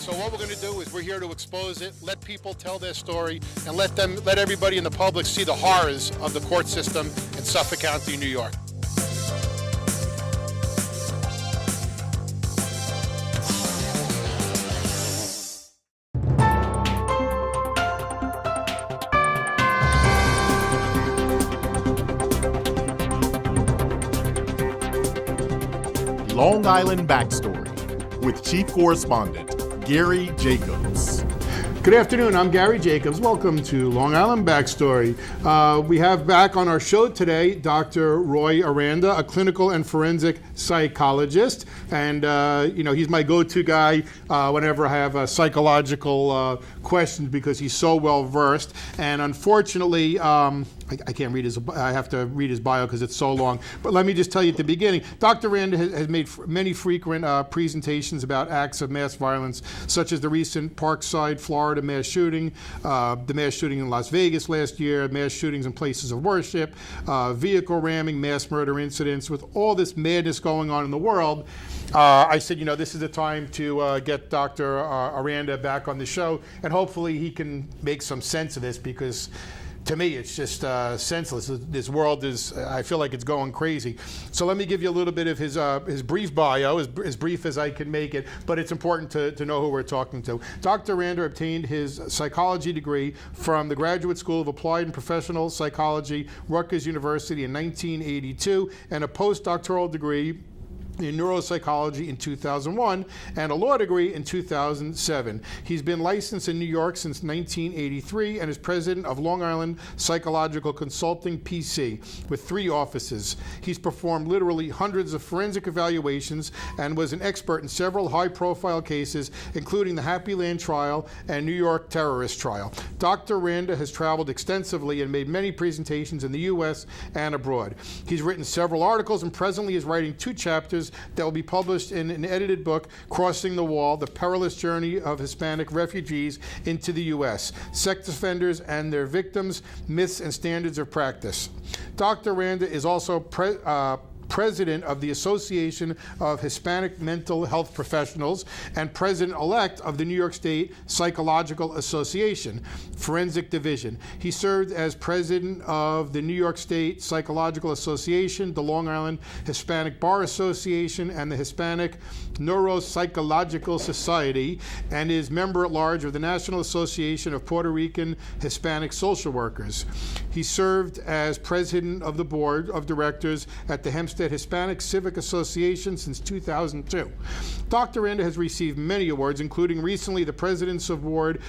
So what we're going to do is we're here to expose it, let people tell their story, and let everybody in the public see the horrors of the court system in Suffolk County, New York. Long Island Backstory with Chief Correspondent Gary Jacobs. Good afternoon, I'm Gary Jacobs. Welcome to Long Island Backstory. We have back on our show today Dr. Roy Aranda, a clinical and forensic psychologist. And, he's my go-to guy whenever I have psychological questions because he's so well-versed. And unfortunately, I can't read I have to read his bio because it's so long. But let me just tell you at the beginning, Dr. Aranda has made many frequent presentations about acts of mass violence, such as the recent Parkside, Florida mass shooting, the mass shooting in Las Vegas last year, mass shootings in places of worship, vehicle ramming, mass murder incidents. With all this madness going on in the world, I said, this is the time to get Dr. Aranda back on the show, and hopefully he can make some sense of this because to me, it's just senseless. This world I feel like it's going crazy. So let me give you a little bit of his brief bio, as brief as I can make it, but it's important to know who we're talking to. Dr. Aranda obtained his psychology degree from the Graduate School of Applied and Professional Psychology, Rutgers University in 1982, and a postdoctoral degree in neuropsychology in 2001 and a law degree in 2007. He's been licensed in New York since 1983 and is president of Long Island Psychological Consulting, PC, with 3 offices. He's performed literally hundreds of forensic evaluations and was an expert in several high-profile cases, including the Happy Land trial and New York terrorist trial. Dr. Aranda has traveled extensively and made many presentations in the U.S. and abroad. He's written several articles and presently is writing 2 chapters that will be published in an edited book, Crossing the Wall, The Perilous Journey of Hispanic Refugees into the U.S., Sex Offenders and Their Victims, Myths and Standards of Practice. Dr. Aranda is also president of the Association of Hispanic Mental Health Professionals and president-elect of the New York State Psychological Association, Forensic Division. He served as president of the New York State Psychological Association, the Long Island Hispanic Bar Association, and the Hispanic Neuropsychological Society, and is member-at-large of the National Association of Puerto Rican Hispanic Social Workers. He served as president of the board of directors at the Hempstead Hispanic Civic Association since 2002. Dr. Aranda has received many awards, including recently the President's Award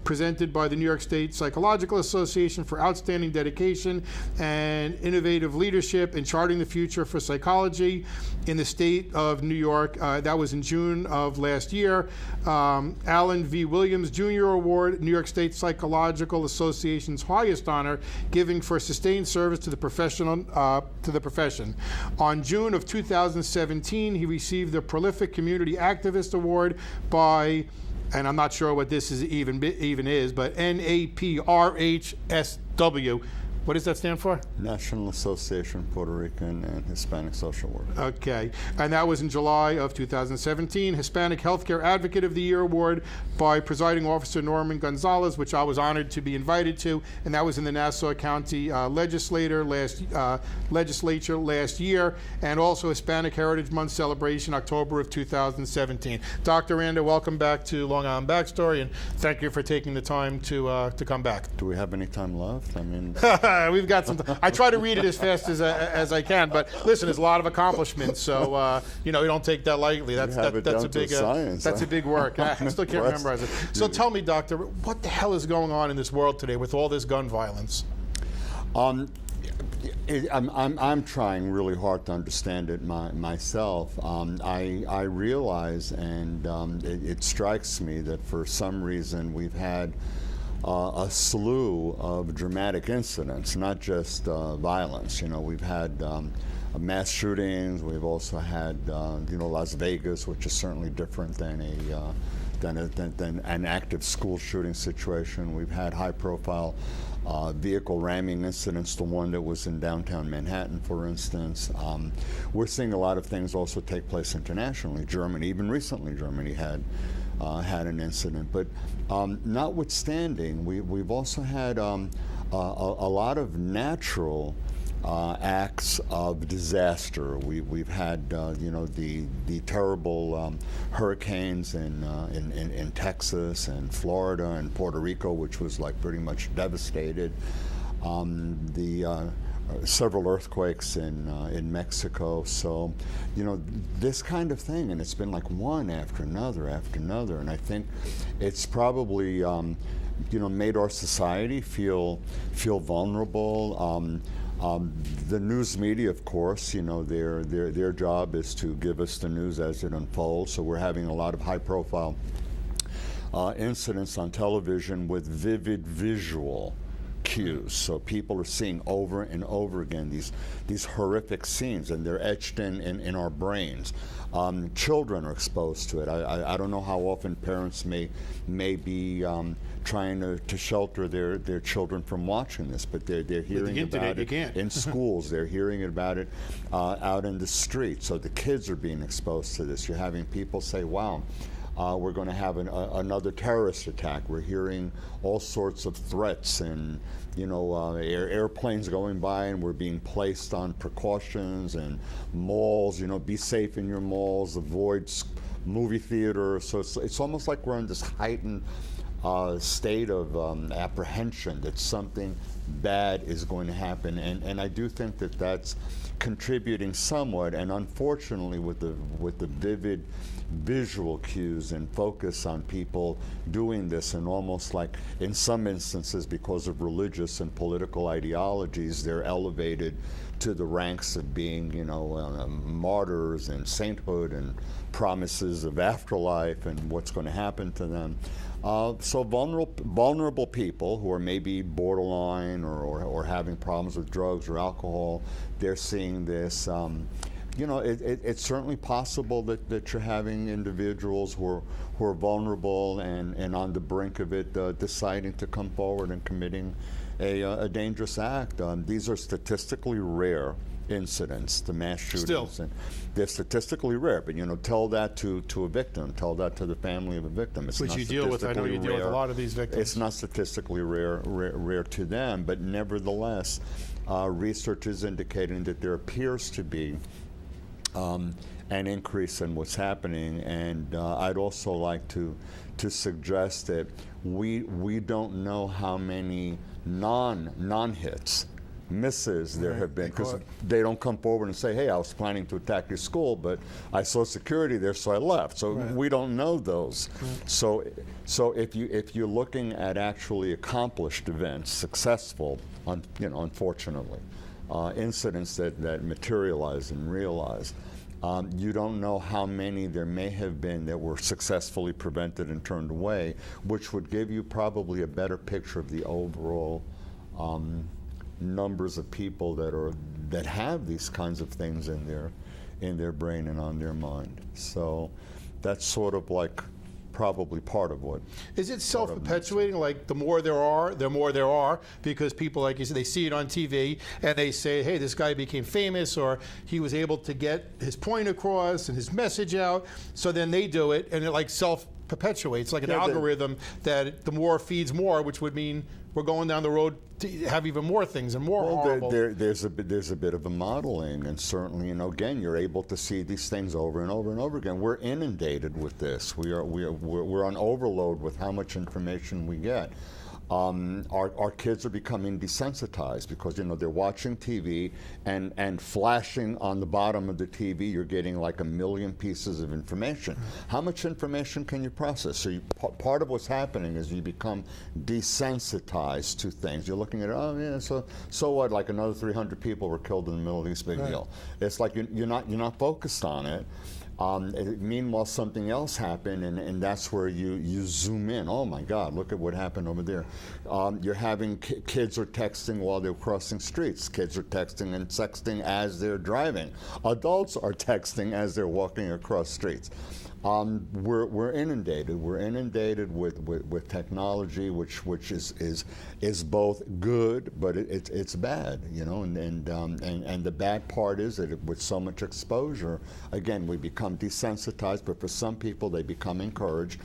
presented by the New York State Psychological Association for outstanding dedication and innovative leadership in charting the future for psychology in the state of New York. That was in June of last year. Allen V. Williams Jr. Award, New York State Psychological Association's highest honor, giving for sustained service to the profession. On June of 2017, he received the Prolific Community Activist Award by, and I'm not sure what this is even is, but NAPRHSW. What does that stand for? National Association of Puerto Rican and Hispanic Social Workers. Okay, and that was in July of 2017. Hispanic Healthcare Advocate of the Year Award by Presiding Officer Norman Gonzalez, which I was honored to be invited to, and that was in the Nassau County Legislature last year, and also Hispanic Heritage Month celebration, October of 2017. Dr. Aranda, welcome back to Long Island Backstory, and thank you for taking the time to come back. Do we have any time left? I mean, we've got some. I try to read it as fast as I can, but listen, there's a lot of accomplishments, so we don't take that lightly. That's a big science. That's a big work. I still can't memorize it. So tell me, Doctor, what the hell is going on in this world today with all this gun violence? I'm trying really hard to understand it myself. I realize, and it strikes me that for some reason we've had a slew of dramatic incidents, not just violence. We've had mass shootings. We've also had Las Vegas, which is certainly different than an active school shooting situation. We've had high-profile vehicle ramming incidents, the one that was in downtown Manhattan, for instance. We're seeing a lot of things also take place internationally. Germany, even recently, Germany had had an incident. But notwithstanding, we've also had a lot of natural acts of disaster. We've had the terrible hurricanes in Texas and Florida and Puerto Rico, which was like pretty much devastated. Several earthquakes in Mexico. So, this kind of thing, and it's been like one after another, and I think it's probably made our society feel vulnerable. The news media, of course, their job is to give us the news as it unfolds. So we're having a lot of high-profile incidents on television with vivid visual cues. So people are seeing over and over again these horrific scenes, and they're etched in our brains. Children are exposed to it. I don't know how often parents may be trying to shelter their children from watching this, but they're hearing about it in schools. They're hearing about it out in the street. So the kids are being exposed to this. You're having people say, wow, we're going to have another terrorist attack. We're hearing all sorts of threats, and airplanes going by, and we're being placed on precautions, and malls. Be safe in your malls. Avoid movie theaters. So it's almost like we're in this heightened state of apprehension that something bad is going to happen, and I do think that that's contributing somewhat. And unfortunately, with the vivid visual cues and focus on people doing this, and almost like in some instances, because of religious and political ideologies, they're elevated to the ranks of being martyrs and sainthood and promises of afterlife and what's going to happen to them. So vulnerable people who are maybe borderline or having problems with drugs or alcohol, they're seeing this. It's certainly possible that you're having individuals who are vulnerable and on the brink of it, deciding to come forward and committing a dangerous act. These are statistically rare incidents, the mass shootings. Still. And they're statistically rare, but tell that to a victim, tell that to the family of a victim. It's Which not you deal with. I know you deal with a lot of these victims. It's not statistically rare to them, but nevertheless, research is indicating that there appears to be an increase in what's happening, and I'd also like to suggest that we don't know how many non-hits, misses there have been, because they don't come forward and say, hey, I was planning to attack your school, but I saw security there, so I left. So we don't know those. So if you're looking at actually accomplished events, successful, unfortunately, incidents that materialize and realize, you don't know how many there may have been that were successfully prevented and turned away, which would give you probably a better picture of the overall numbers of people that have these kinds of things in their brain and on their mind. So that's sort of like probably part of what. Is it self-perpetuating? Like the more there are, because people, like you said, they see it on TV and they say, hey, this guy became famous, or he was able to get his point across and his message out. So then they do it, and it like self-perpetuates, like an algorithm that the more feeds more, which would mean we're going down the road to have even more things and more horrible. There's a bit of a modeling, and certainly, again, you're able to see these things over and over and over again. We're inundated with this. We're on overload with how much information we get. Our kids are becoming desensitized because they're watching TV and flashing on the bottom of the TV. You're getting like a million pieces of information. How much information can you process? So part of what's happening is you become desensitized to things. You're looking at it, oh yeah, so what? Like another 300 people were killed in the Middle East, big deal. It's like you're not focused on it. Meanwhile, something else happened, and that's where you zoom in. Oh my God, look at what happened over there. You're having kids are texting while they're crossing streets. Kids are texting and sexting as they're driving. Adults are texting as they're walking across streets. We're inundated. We're inundated with technology, which is both good, but it's bad, you know. And the bad part is that with so much exposure, again, we become desensitized. But for some people, they become encouraged.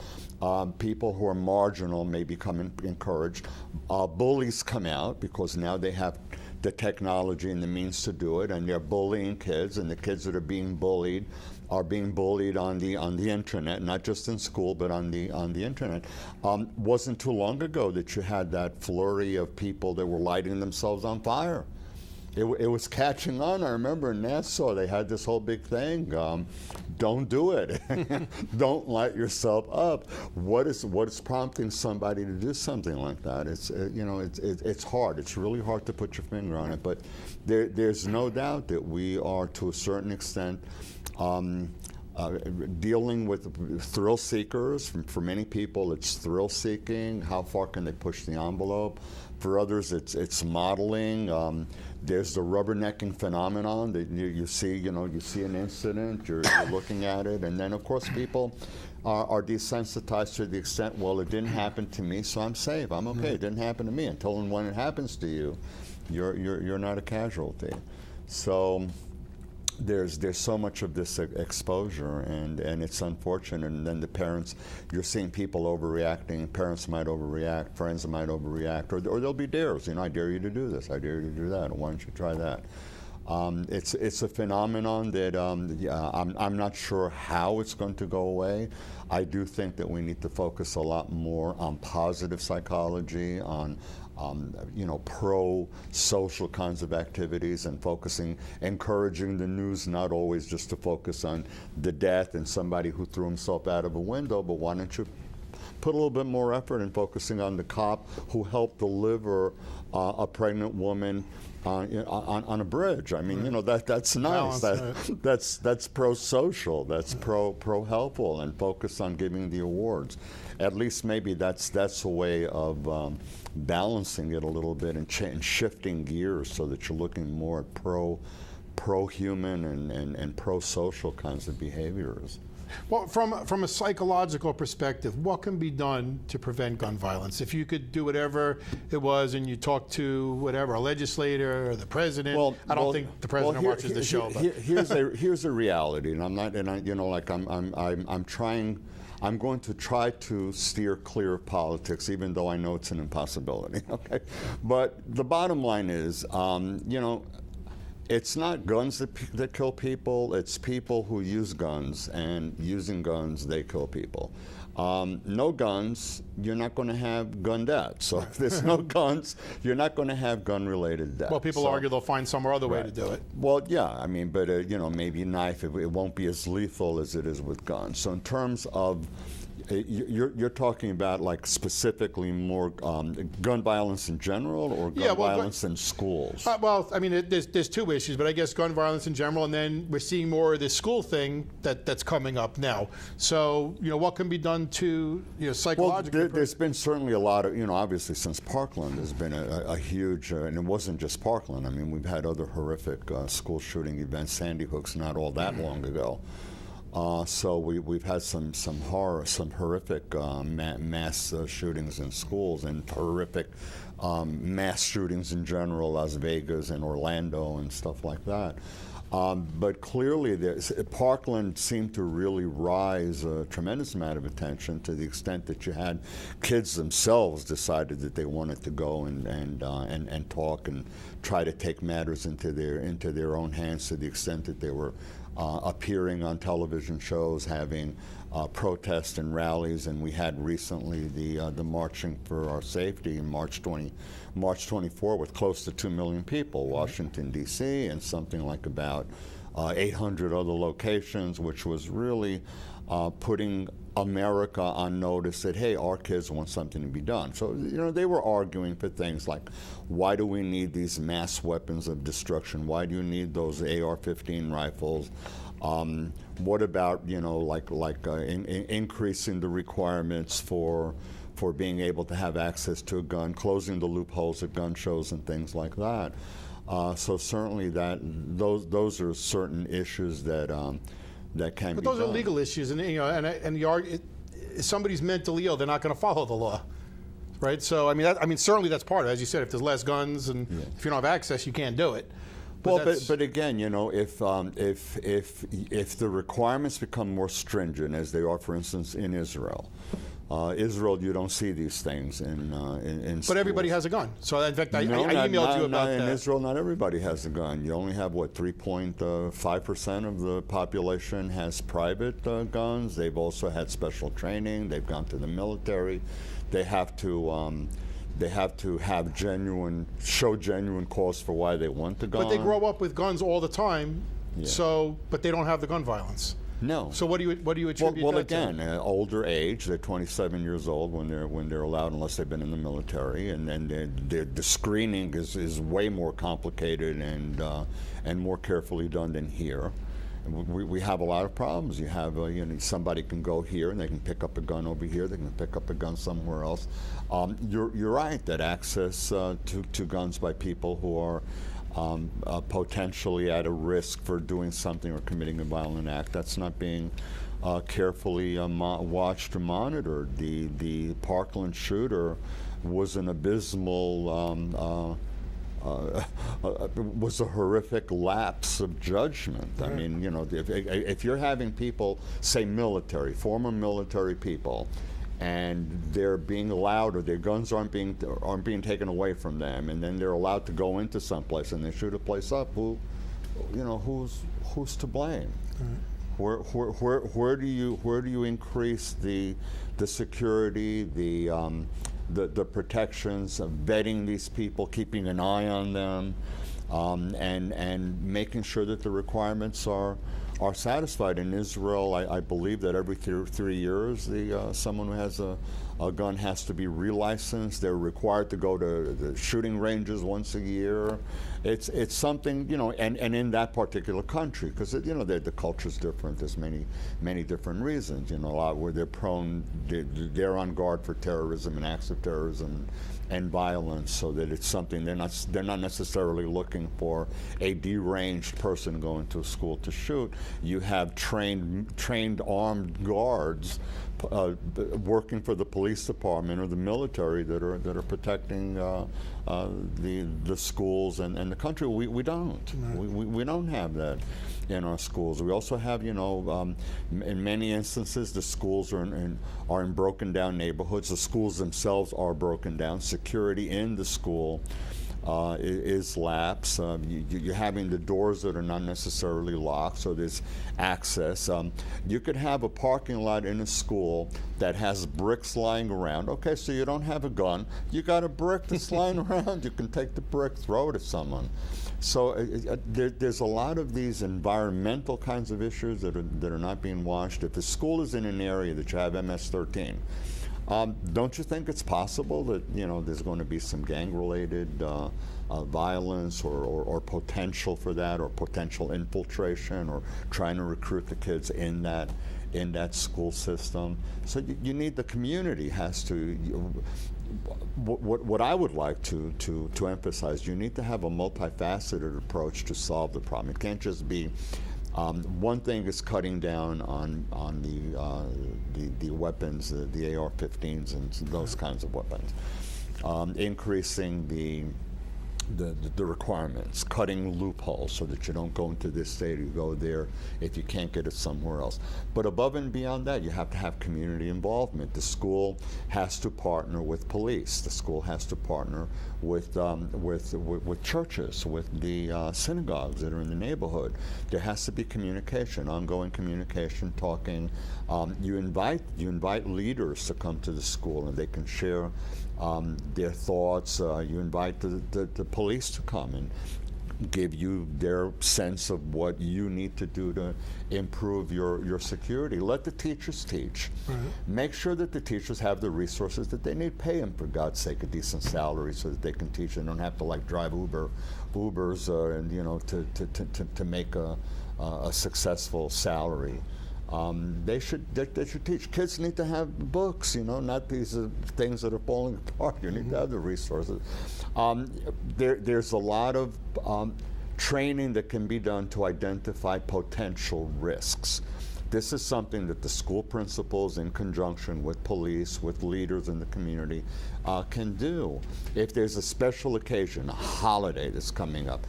People who are marginal may become encouraged. Bullies come out because now they have the technology and the means to do it, and they're bullying kids, and the kids that are being bullied are being bullied on the internet, not just in school, but on the internet. Wasn't too long ago that you had that flurry of people that were lighting themselves on fire. It was catching on. I remember in Nassau they had this whole big thing. Don't do it. Don't light yourself up. What is prompting somebody to do something like that? It's hard. It's really hard to put your finger on it. But there's no doubt that we are, to a certain extent, dealing with thrill seekers. For many people, it's thrill seeking. How far can they push the envelope? For others, it's modeling. There's the rubbernecking phenomenon that you see an incident, you're looking at it, and then of course people are desensitized to the extent, well, it didn't happen to me, so I'm safe. I'm okay. It didn't happen to me. Until and when it happens to you, you're not a casualty. So there's so much of this exposure, and it's unfortunate. And then the parents, you're seeing people overreacting. Parents might overreact, friends might overreact, or there'll be dares. I dare you to do this. I dare you to do that. Why don't you try that? It's a phenomenon that I'm not sure how it's going to go away. I do think that we need to focus a lot more on positive psychology, on pro-social kinds of activities, and encouraging the news not always just to focus on the death and somebody who threw himself out of a window, but why don't you put a little bit more effort in focusing on the cop who helped deliver a pregnant woman on a bridge. I mean, that's nice. That's pro-social. That's pro-helpful, and focus on giving the awards. At least maybe that's a way of balancing it a little bit and shifting gears so that you're looking more at pro-human and pro-social kinds of behaviors. Well, from a psychological perspective, what can be done to prevent gun violence? If you could do whatever it was, and you talk to whatever, a legislator or the president. I don't think the president watches the show. But here's a reality, and I'm going to try to steer clear of politics, even though I know it's an impossibility. Okay, but the bottom line is, it's not guns that kill people, it's people who use guns, and using guns, they kill people. No guns, you're not going to have gun deaths. So if there's no guns, you're not going to have gun-related deaths. Well, people argue they'll find some other way to do it. Well, yeah, I mean, but maybe knife, it won't be as lethal as it is with guns. So in terms of, you're talking about like specifically more gun violence in general, or gun violence in schools? Well, I mean, there's two issues, but I guess gun violence in general, and then we're seeing more of this school thing that's coming up now. So, what can be done to, psychologically? Well, there's been certainly a lot of, obviously since Parkland, there's been a huge, and it wasn't just Parkland. I mean, we've had other horrific school shooting events. Sandy Hook's not all that long ago. So we've had some horrific mass shootings in schools, and horrific mass shootings in general, Las Vegas and Orlando and stuff like that. But clearly, Parkland seemed to really rise a tremendous amount of attention, to the extent that you had kids themselves decided that they wanted to go and talk and try to take matters into their own hands, to the extent that they were appearing on television shows, having protests and rallies. And we had recently the Marching for Our Safety in March 24 with close to 2 million people, Washington, D.C., and something like about 800 other locations, which was really putting America on notice that, hey, our kids want something to be done. So, they were arguing for things like, why do we need these mass weapons of destruction? Why do you need those AR-15 rifles? What about, increasing the requirements for being able to have access to a gun, closing the loopholes at gun shows and things like that. So certainly those are certain issues that that can But be those done. are legal issues, and if somebody's mentally ill, they're not going to follow the law, right? So I mean, certainly that's part of it. As you said, if there's less guns and if you don't have access, you can't do it. But again, if the requirements become more stringent, as they are, for instance, in Israel, you don't see these things in But schools. everybody has a gun. So in fact, I No, emailed you about in that. Israel, not everybody has a gun. You only have, 3.5% of the population has private guns. They've also had special training. They've gone to the military. They have to show genuine cause for why they want the gun. But they grow up with guns all the time. Yeah. But they don't have the gun violence. No. So what do you attribute Well, that to? again, older age. They're 27 years old when they're allowed, unless they've been in the military, and then the screening is way more complicated and more carefully done than here. And we have a lot of problems. You have somebody can go here and they can pick up a gun over here. They can pick up a gun somewhere else. You're right that access to guns by people who are potentially at a risk for doing something or committing a violent act, that's not being carefully watched or monitored. The Parkland shooter was an abysmal, was a horrific lapse of judgment. I mean, if you're having people, say former military people, and they're being allowed, or their guns aren't being taken away from them, and then they're allowed to go into someplace and they shoot a place up, who's to blame? Where do you increase the security, the protections of vetting these people, keeping an eye on them, and making sure that the requirements are satisfied? In Israel, I believe that every 3 years, someone who has a gun has to be relicensed. They're required to go to the shooting ranges once a year. It's something, and in that particular country, because the culture's different. There's many different reasons. A lot where they're on guard for terrorism and acts of terrorism and violence, so that it's something they're not necessarily looking for a deranged person going to a school to shoot. You have trained armed guards working for the police department or the military that are protecting the schools and the country. We don't. We don't have that in our schools. We also have, in many instances, the schools are in broken down neighborhoods. The schools themselves are broken down. Security in the school is lax. You're having the doors that are not necessarily locked, so there's access. You could have a parking lot in a school that has bricks lying around. Okay, so you don't have a gun. You got a brick that's lying around. You can take the brick, throw it at someone. So there's a lot of these environmental kinds of issues that are not being watched. If the school is in an area that you have MS-13, don't you think it's possible that there's going to be some gang-related violence or potential for that, or potential infiltration, or trying to recruit the kids in that school system? So you need, the community has to. What I would like to emphasize, you need to have a multifaceted approach to solve the problem. It can't just be one thing is cutting down on the weapons, the AR-15s and those kinds of weapons, increasing the requirements, cutting loopholes so that you don't go into this state, you go there if you can't get it somewhere else. But above and beyond that, you have to have community involvement. The school has to partner with police. The school has to partner with churches, with the synagogues that are in the neighborhood. There has to be communication, ongoing communication, talking. You invite leaders to come to the school, and they can share their thoughts. You invite the police to come and give you their sense of what you need to do to improve your security. Let the teachers teach. Make sure that the teachers have the resources that they need. Pay them, for God's sake, a decent salary so that they can teach and don't have to drive Ubers and to make a successful salary. They should teach. Kids need to have books, not these things that are falling apart. You need to have the resources. There's a lot of training that can be done to identify potential risks. This is something that the school principals, in conjunction with police, with leaders in the community, can do. If there's a special occasion, a holiday that's coming up,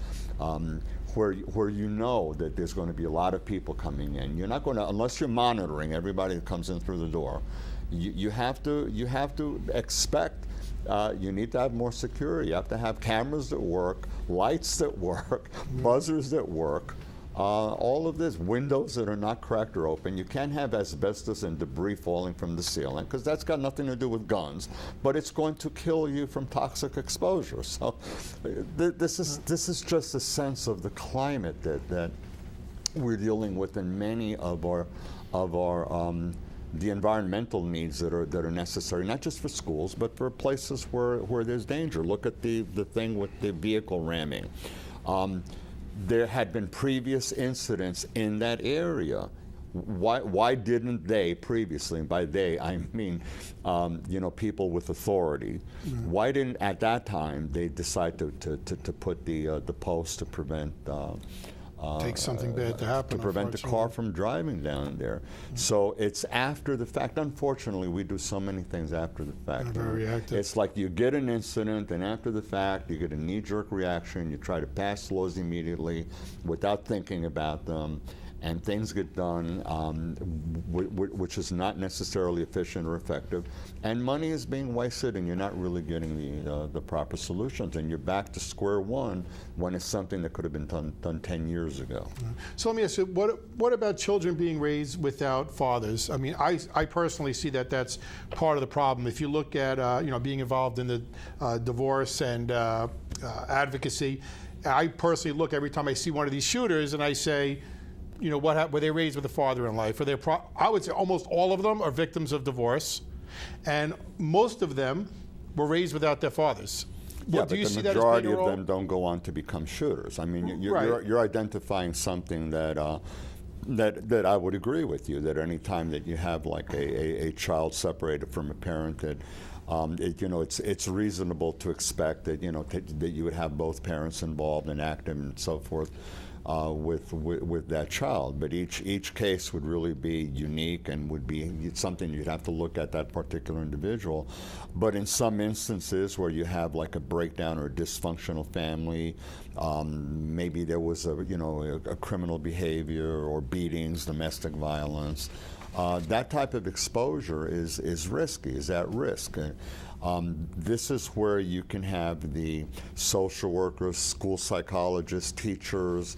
where you know that there's going to be a lot of people coming in, you're not going to, unless you're monitoring everybody that comes in through the door, you have to expect. You need to have more security. You have to have cameras that work, lights that work, buzzers that work. All of this, windows that are not cracked or open. You can't have asbestos and debris falling from the ceiling, because that's got nothing to do with guns, but it's going to kill you from toxic exposure. So this is just a sense of the climate that we're dealing with in many of our the environmental needs that are necessary, not just for schools, but for places where there's danger. Look at the thing with the vehicle ramming. There had been previous incidents in that area. Why didn't they previously, and by they I mean people with authority, why didn't at that time they decide to put the post to prevent Take something bad to happen, to prevent the car from driving down there. So it's after the fact. Unfortunately, we do so many things after the fact. Very reactive. It's like you get an incident, and after the fact, you get a knee-jerk reaction. You try to pass laws immediately without thinking about them, and things get done, which is not necessarily efficient or effective, and money is being wasted, and you're not really getting the proper solutions, and you're back to square one when it's something that could have been done 10 years ago. So let me ask you, what about children being raised without fathers? I mean, I personally see that that's part of the problem. If you look at being involved in the divorce and advocacy, I personally look every time I see one of these shooters and I say, were they raised with a father in life? I would say almost all of them are victims of divorce, and most of them were raised without their fathers. Yeah, do you but see the that as majority playing a of role? them don't go on to become shooters. I mean, Right. you're identifying something that I would agree with you, that any time that you have like a child separated from a parent, that it's reasonable to expect that that you would have both parents involved and active and so forth. With that child, but each case would really be unique and would be something you'd have to look at that particular individual. But in some instances where you have like a breakdown or a dysfunctional family, maybe there was a criminal behavior or beatings, domestic violence. That type of exposure is risky, is at risk. This is where you can have the social workers, school psychologists, teachers,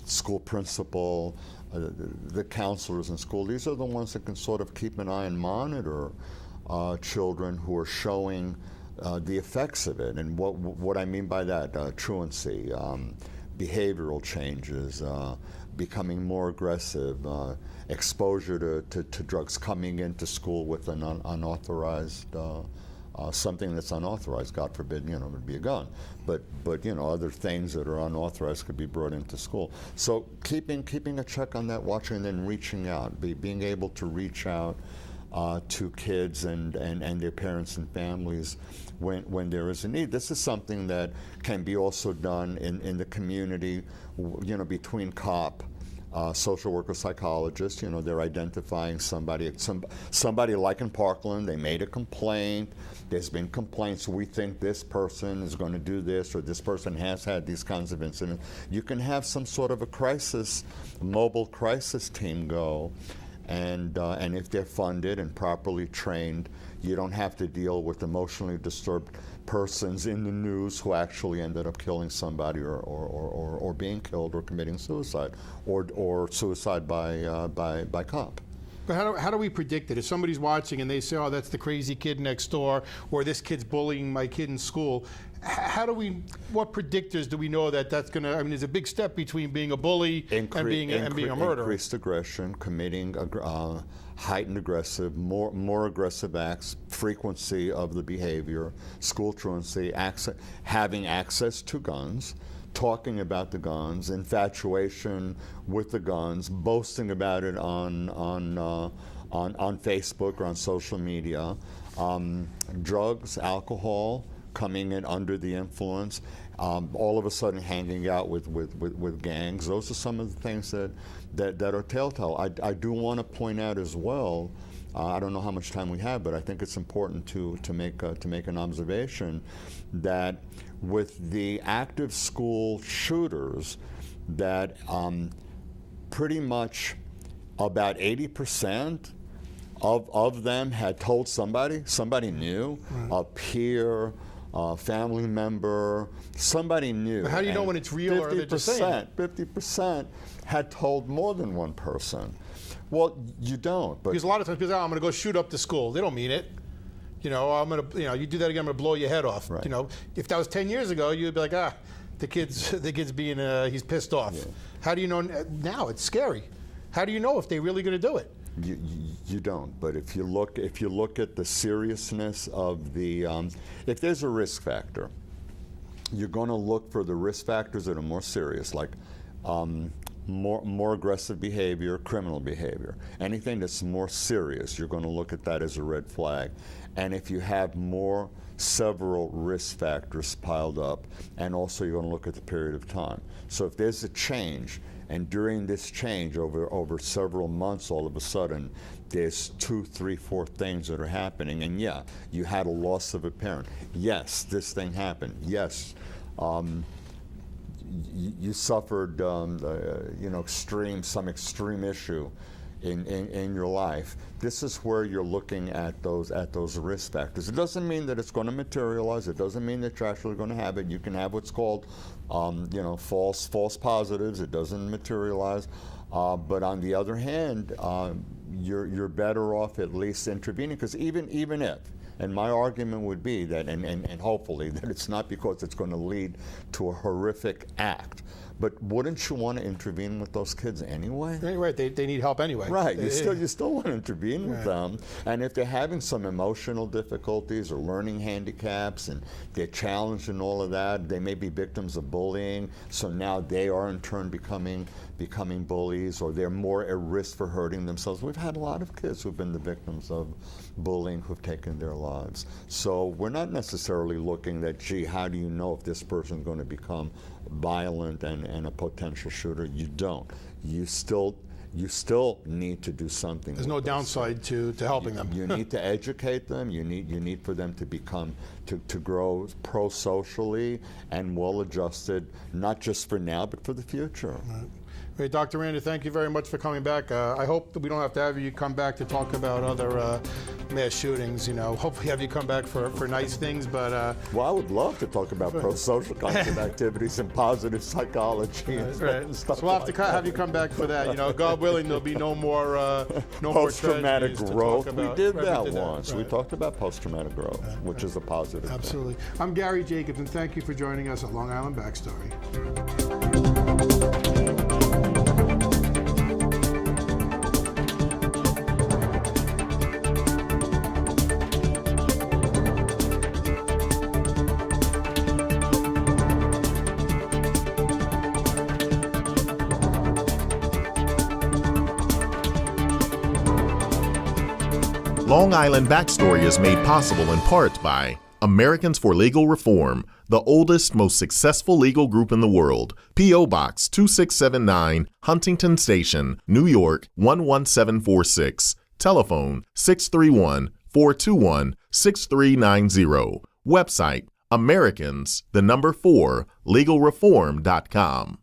school principal, the counselors in school. These are the ones that can sort of keep an eye and monitor children who are showing the effects of it. And what I mean by that, truancy, behavioral changes, becoming more aggressive, exposure to drugs, coming into school with an unauthorized, something that's unauthorized, God forbid, it would be a gun. But other things that are unauthorized could be brought into school. So keeping a check on that, watching, and then reaching out, being able to reach out to kids and their parents and families when there is a need. This is something that can be also done in the community, between COP, social worker, psychologists. They're identifying somebody like in Parkland. They made a complaint. There's been complaints. We think this person is going to do this, or this person has had these kinds of incidents. You can have some sort of a mobile crisis team go. And if they're funded and properly trained, you don't have to deal with emotionally disturbed persons in the news who actually ended up killing somebody or being killed or committing suicide or suicide by cop. But how do we predict it? If somebody's watching and they say, oh, that's the crazy kid next door, or this kid's bullying my kid in school, what predictors do we know that's going to, there's a big step between being a bully and being a murderer. Increased aggression, committing heightened aggressive, more aggressive acts, frequency of the behavior, school truancy, having access to guns, talking about the guns, infatuation with the guns, boasting about it on Facebook or on social media, drugs, alcohol, coming in under the influence, all of a sudden hanging out with gangs. Those are some of the things that are telltale. I do want to point out as well, I don't know how much time we have, but I think it's important to make an observation that with the active school shooters, that pretty much about 80% of them had told somebody knew, a peer, a family member, somebody knew. But how do you know when it's real or they're just saying? 50% had told more than one person. Well, you don't. But because a lot of times people say, I'm going to go shoot up the school. They don't mean it. You know, you do that again, I'm going to blow your head off. Right. You know, if that was 10 years ago, you'd be like, the kid's being, he's pissed off. Yeah. How do you know now? It's scary. How do you know if they're really going to do it? You don't. But if you look at the seriousness of the, if there's a risk factor, you're going to look for the risk factors that are more serious, like more aggressive behavior, criminal behavior. Anything that's more serious, you're going to look at that as a red flag. And if you have several risk factors piled up, and also you're going to look at the period of time. So if there's a change, and during this change over several months, all of a sudden, there's 2, 3, 4 things that are happening, and yeah, you had a loss of a parent. Yes, this thing happened. Yes, you suffered, some extreme issue in your life. This is where you're looking at those risk factors. It doesn't mean that it's going to materialize. It doesn't mean that you're actually going to have it. You can have what's called, false positives. It doesn't materialize. But on the other hand, you're better off at least intervening, because even if. And my argument would be that, and hopefully, that it's not because it's going to lead to a horrific act. But wouldn't you want to intervene with those kids anyway? Right, they need help anyway. Right, you still want to intervene with them. And if they're having some emotional difficulties or learning handicaps, and they're challenged in all of that, they may be victims of bullying, so now they are in turn becoming bullies, or they're more at risk for hurting themselves. We've had a lot of kids who've been the victims of bullying who've taken their lives. So we're not necessarily looking at, gee, how do you know if this person's going to become violent and a potential shooter? You don't. You still need to do something. There's no downside to helping them. You need to educate them. You need for them to grow pro-socially and well-adjusted, not just for now, but for the future. Right. Hey, Dr. Aranda, thank you very much for coming back. I hope that we don't have to have you come back to talk about other mass shootings. Hopefully have you come back for nice things. But well, I would love to talk about pro-social kinds of activities and positive psychology and stuff. So we'll have to have you come back for that. God willing, there'll be no more post-traumatic growth. We did that once. once. We talked about post-traumatic growth, which is a positive. Absolutely. thing. I'm Gary Jacobs, and thank you for joining us at Long Island Backstory. Long Island Backstory is made possible in part by Americans for Legal Reform, the oldest, most successful legal group in the world. P.O. Box 2679, Huntington Station, New York 11746. Telephone 631-421-6390. Website Americans4legalreform.com.